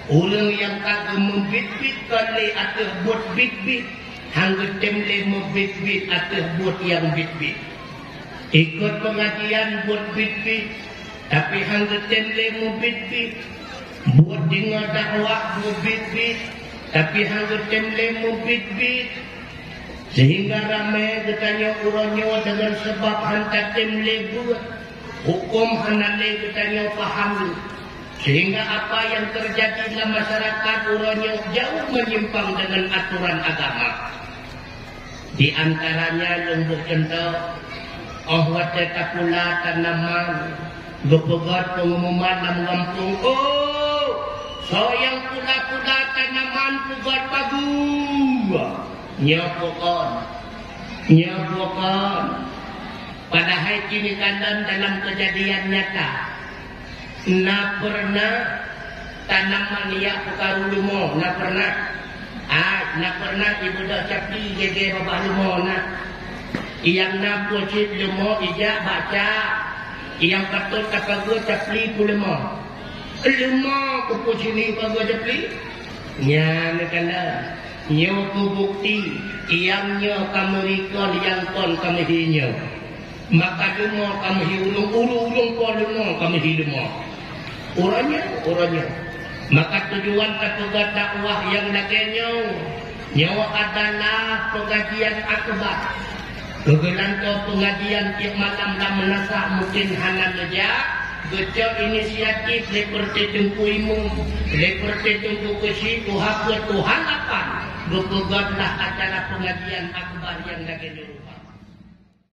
Orang yang kagak membit-bit kali atau buat bit-bit, hangga temle membit-bit atau buat yang bit-bit. Ikut pengajian buat bit-bit, tapi hangga temle membit-bit. Buat dengar dakwah buat bit-bit, tapi hangga temle membit-bit. Sehingga ramai katanya orangnya dengan sebab hantar temle buat. Hukum hanale katanya paham. Sehingga apa yang terjadi dalam masyarakat orangnya jauh menyimpang dengan aturan agama. Di antaranya lembut contoh, wata pula tanaman, bepegat pengumuman dalam kampung. Oh, sayang pula tanaman pegat bagus. Nyopokan. Padahal kini kadang dalam kejadian nyata. Na pernah tanaman ya pukaru lumo, na pernah ibu dah capi gege babah lumo na. Yang na pocit lumo ijak baca, yang patut kapago capli pu lumo. Lumo kupu sini pago capli. Nya nakanda, nyo ku bukti, yang nyo kamerikon yang kon kami hinyo. Maka lumo kami hiulung po lumo kami hilumo. Orangnya. Maka tujuan petugas dakwah yang nakenyo nyawa adalah pengajian akbar. Kegelan kau pengajian tiap malam dan menasa mungkin hanan saja. Gecok inisiatif seperti tungkuimu, seperti tungku kesi Tuhan Tuhan apa? Berpegatlah acara pengajian akbar yang nakenyo.